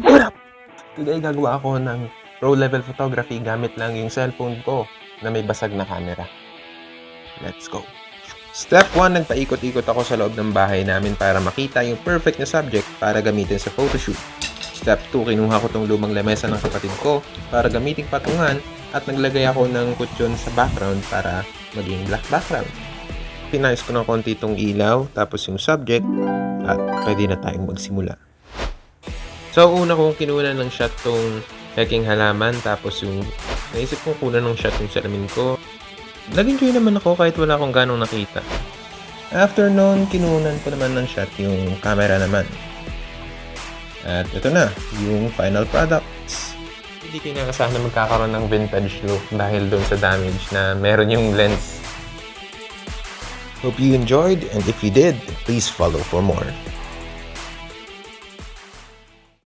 What up? Today gagawa ako ng pro level photography gamit lang yung cellphone ko na may basag na camera. Let's go! Step 1, nagpaikot-ikot ako sa loob ng bahay namin para makita yung perfect na subject para gamitin sa photoshoot. Step 2, kinuha ko tong lumang lamesa ng kapatid ko para gamiting patungan at naglagay ako ng kutsyon sa background para maging black background. Pinayos ko ng konti itong ilaw, tapos yung subject, at pwede na tayong magsimula. So, una kong kinuha ng shot tong peking halaman, tapos yung naisip kong kunan ng shot yung salamin ko. Nag-enjoy naman ako kahit wala akong ganong nakita. After noon, kinunan ko naman ng shot yung camera naman. At ito na, yung final products. Hindi ko inaasahan na magkakaroon ng vintage look dahil doon sa damage na meron yung lens. Hope you enjoyed, and if you did, please follow for more.